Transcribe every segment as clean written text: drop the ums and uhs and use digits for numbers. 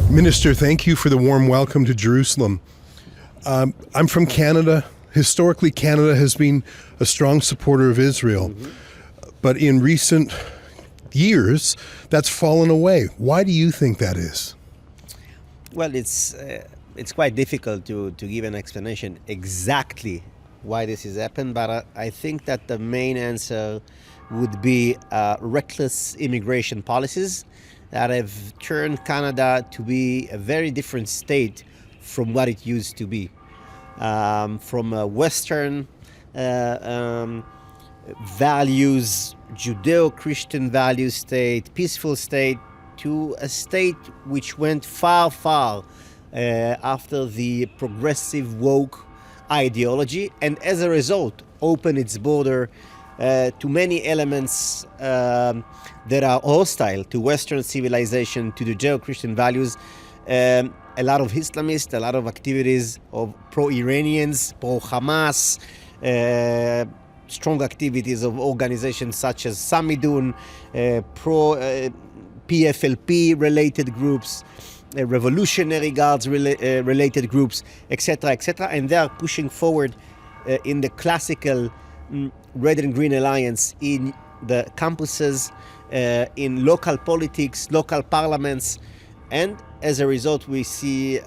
Minister, thank you for the warm welcome to Jerusalem. I'm from Canada. Historically, Canada has been a strong supporter of Israel. But in recent years, that's fallen away. Why do you think that is? Well, it's quite difficult to give an explanation exactly why this has happened, but I think that the main answer would be reckless immigration policies that have turned Canada to be a very different state from what it used to be. From a Western values, Judeo-Christian value state, peaceful state, to a state which went far, far after the progressive woke ideology, and as a result opened its border to many elements that are hostile to Western civilization, to the Judeo-Christian values. A lot of Islamists, a lot of activities of pro-Iranians, pro-Hamas, strong activities of organizations such as Samidun, PFLP related groups, Revolutionary Guards related groups, etc., etc. And they are pushing forward in the classical Red and Green Alliance in the campuses, in local politics, local parliaments, and as a result we see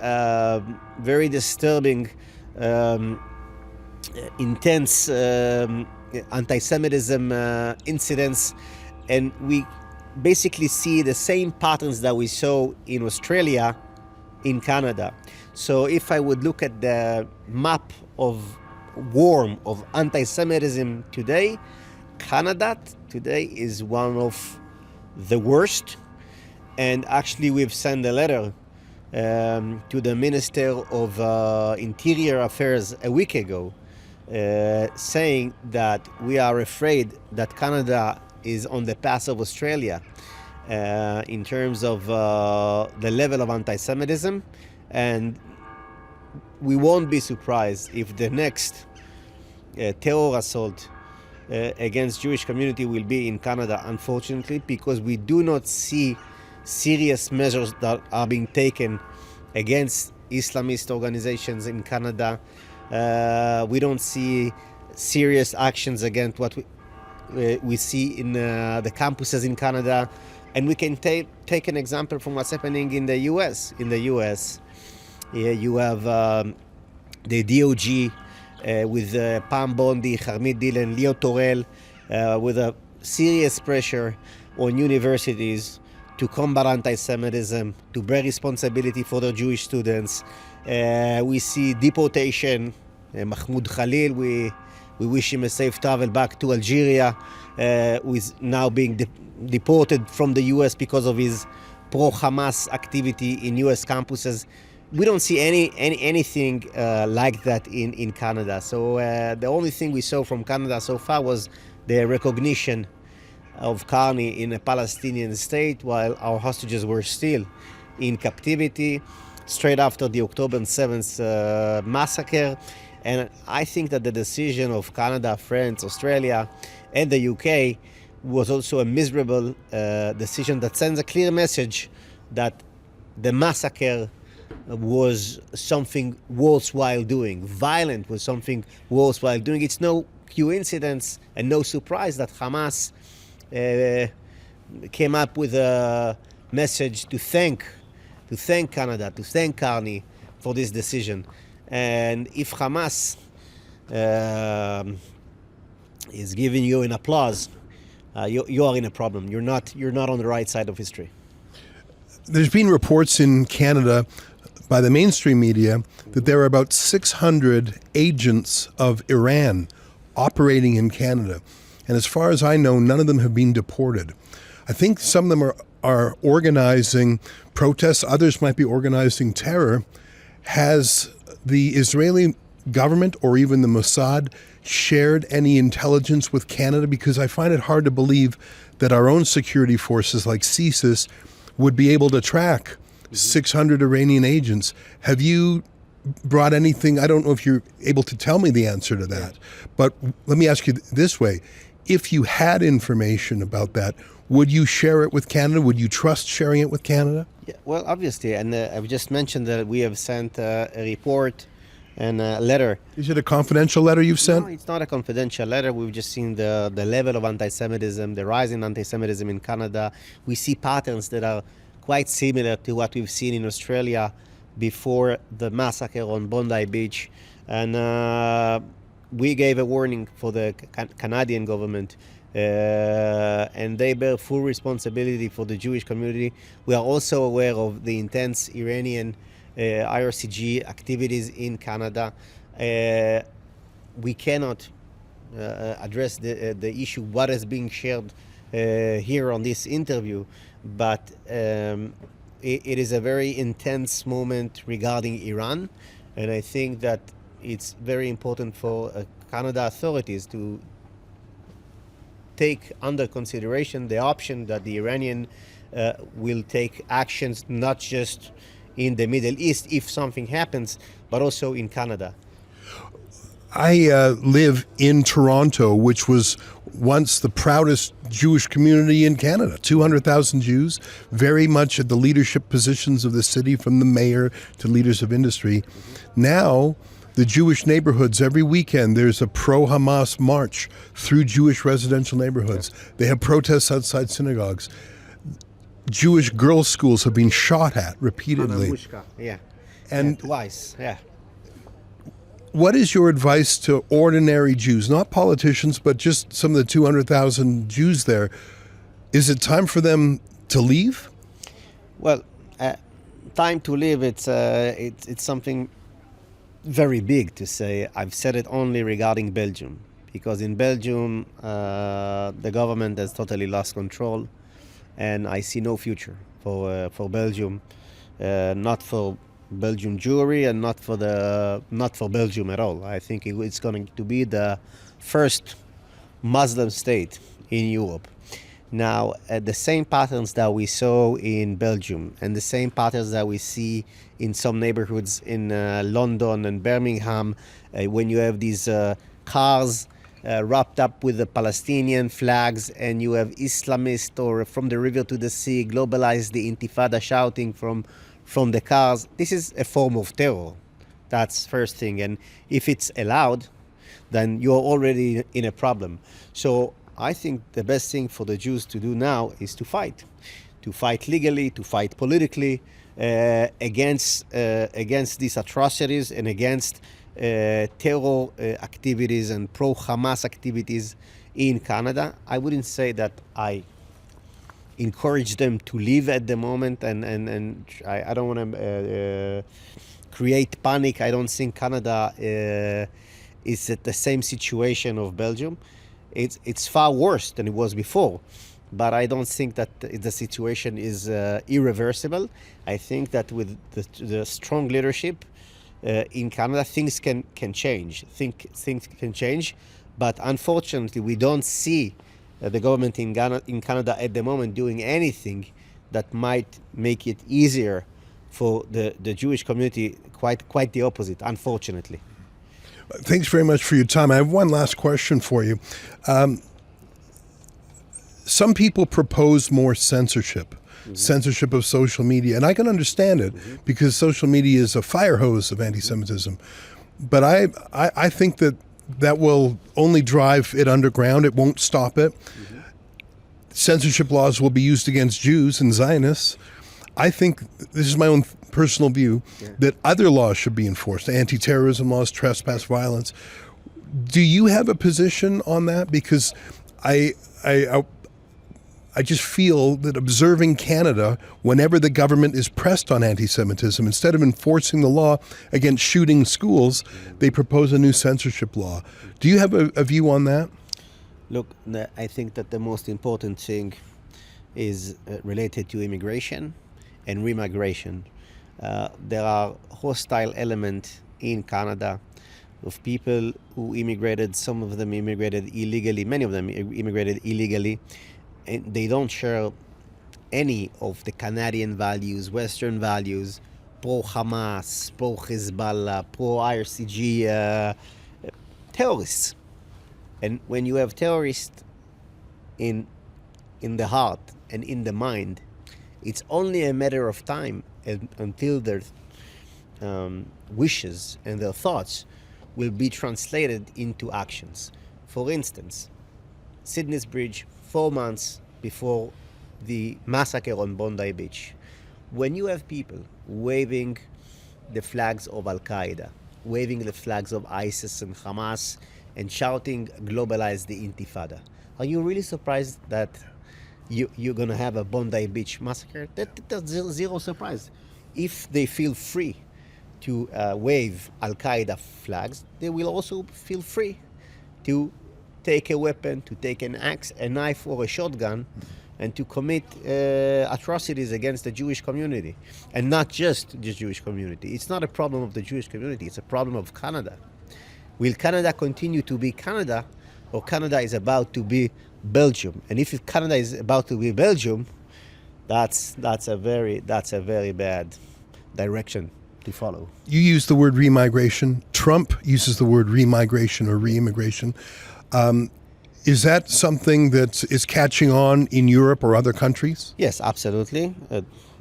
very disturbing, intense anti-Semitism incidents, and we basically see the same patterns that we saw in Australia in Canada. So if I would look at the map of anti-Semitism today, Canada today is one of the worst. And actually we've sent a letter to the Minister of Interior Affairs a week ago saying that we are afraid that Canada is on the path of Australia in terms of the level of anti-Semitism, and we won't be surprised if the next terror assault against Jewish community will be in Canada, unfortunately, because we do not see serious measures that are being taken against Islamist organizations in Canada. We don't see serious actions against what we see in the campuses in Canada. And we can take an example from what's happening in the US. In the US, you have the DOG with Pam Bondi, Harmeet Dillon, Leo Torel, with a serious pressure on universities to combat anti-Semitism, to bear responsibility for their Jewish students. We see deportation. Mahmoud Khalil, we wish him a safe travel back to Algeria, who is now being deported from the US because of his pro-Hamas activity in US campuses. We don't see anything like that in Canada. So the only thing we saw from Canada so far was the recognition of Karni in a Palestinian state while our hostages were still in captivity straight after the October 7th massacre. And I think that the decision of Canada, France, Australia, and the UK was also a miserable decision that sends a clear message that the massacre was something worthwhile doing. Violent was something worthwhile doing. It's no coincidence and no surprise that Hamas came up with a message to thank Canada, to thank Karni for this decision. And if Hamas is giving you an applause, you are in a problem. You're not on the right side of history. There's been reports in Canada by the mainstream media that there are about 600 agents of Iran operating in Canada. And as far as I know, none of them have been deported. I think some of them are organizing protests. Others might be organizing terror. Has the Israeli government or even the Mossad shared any intelligence with Canada? Because I find it hard to believe that our own security forces like CSIS would be able to track 600 Iranian agents. Have you brought anything? I don't know if you're able to tell me the answer to that, but let me ask you this way. If you had information about that, would you share it with Canada? Would you trust sharing it with Canada? Yeah, well, obviously, and I've just mentioned that we have sent a report and a letter. Is it a confidential letter you've sent? No, it's not a confidential letter. We've just seen the level of anti-Semitism, the rise in anti-Semitism in Canada. We see patterns that are quite similar to what we've seen in Australia before the massacre on Bondi Beach. And we gave a warning for the Canadian government, and they bear full responsibility for the Jewish community. We are also aware of the intense Iranian IRCG activities in Canada. We cannot address the issue what is being shared here on this interview, but it is a very intense moment regarding Iran, and I think that it's very important for Canada authorities to take under consideration the option that the Iranian will take actions not just in the Middle East if something happens, but also in Canada. I live in Toronto, which was once the proudest Jewish community in Canada. 200,000 Jews, very much at the leadership positions of the city, from the mayor to leaders of industry. Now, the Jewish neighborhoods, every weekend, there's a pro-Hamas march through Jewish residential neighborhoods. They have protests outside synagogues. Jewish girls' schools have been shot at repeatedly. Yeah. And twice, yeah. What is your advice to ordinary Jews, not politicians, but just some of the 200,000 Jews there? Is it time for them to leave? Well, time to leave, it's something very big to say. I've said it only regarding Belgium, because in Belgium, the government has totally lost control, and I see no future for Belgium, not for Belgium Jewry, and not for Belgium at all. I think it's going to be the first Muslim state in Europe. Now, the same patterns that we saw in Belgium and the same patterns that we see in some neighborhoods in London and Birmingham, when you have these cars wrapped up with the Palestinian flags, and you have Islamists, or from the river to the sea, globalize the Intifada shouting from the cars. This is a form of terror. That's first thing. And if it's allowed, then you're already in a problem. So I think the best thing for the Jews to do now is to fight legally, to fight politically against these atrocities and against terror activities and pro-Hamas activities in Canada. I wouldn't say that I encourage them to leave at the moment, and I don't want to create panic. I don't think Canada is at the same situation of Belgium. It's far worse than it was before, but I don't think that the situation is irreversible. I think that with the strong leadership in Canada, things can change. Things can change, but unfortunately, we don't see the government in Canada at the moment doing anything that might make it easier for the Jewish community. Quite the opposite, unfortunately. Thanks very much for your time. I have one last question for you. Some people propose more censorship, censorship of social media, and I can understand it because social media is a fire hose of anti-Semitism. But I think that will only drive it underground. It won't stop it. Censorship laws will be used against Jews and Zionists. I think, this is my own personal view, that other laws should be enforced, anti-terrorism laws, trespass, violence. Do you have a position on that? Because I just feel that observing Canada, whenever the government is pressed on anti-Semitism, instead of enforcing the law against shooting schools, they propose a new censorship law. Do you have a view on that? Look, I think that the most important thing is related to immigration and remigration. There are hostile elements in Canada of people who immigrated. Some of them immigrated illegally, many of them immigrated illegally, and they don't share any of the Canadian values, Western values, pro-Hamas, pro-Hezbollah, pro-IRCG, terrorists. And when you have terrorists in in the heart and in the mind, it's only a matter of time until their wishes and their thoughts will be translated into actions. For instance, Sydney's Bridge, 4 months before the massacre on Bondi Beach, when you have people waving the flags of Al-Qaeda, waving the flags of ISIS and Hamas, and shouting, globalize the Intifada, are you really surprised that you're going to have a Bondi Beach massacre? That's zero surprise. If they feel free to wave Al-Qaeda flags, they will also feel free to take a weapon, to take an axe, a knife, or a shotgun, and to commit atrocities against the Jewish community. And not just the Jewish community. It's not a problem of the Jewish community, it's a problem of Canada. Will Canada continue to be Canada, or Canada is about to be Belgium? And if Canada is about to be Belgium, that's a very bad direction to follow. You use the word remigration. Trump uses the word remigration or reimmigration. Is that something that is catching on in Europe or other countries? Yes, absolutely.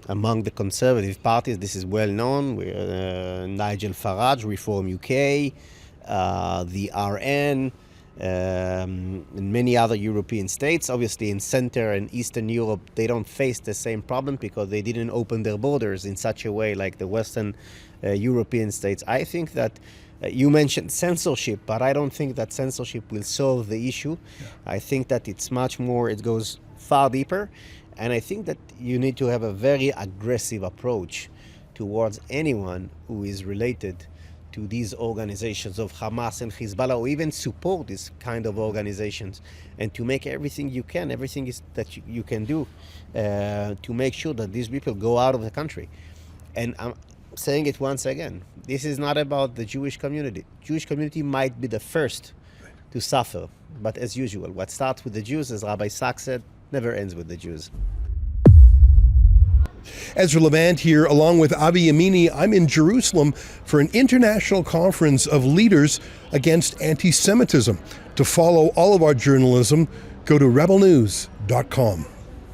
Among the conservative parties, this is well known. Nigel Farage, Reform UK, the RN, and many other European states. Obviously, in Centre and Eastern Europe, they don't face the same problem because they didn't open their borders in such a way like the Western European states. I think that you mentioned censorship, but I don't think that censorship will solve the issue. Yeah. I think that it's much more, it goes far deeper. And I think that you need to have a very aggressive approach towards anyone who is related to these organizations of Hamas and Hezbollah, or even support these kind of organizations, and to make everything you can, that you can do to make sure that these people go out of the country. And I'm saying it once again, this is not about the Jewish community. Jewish community might be the first to suffer, but as usual, what starts with the Jews, as Rabbi Sachs said, never ends with the Jews. Ezra Levant here, along with Avi Yamini. I'm in Jerusalem for an international conference of leaders against anti-Semitism. To follow all of our journalism, go to rebelnews.com.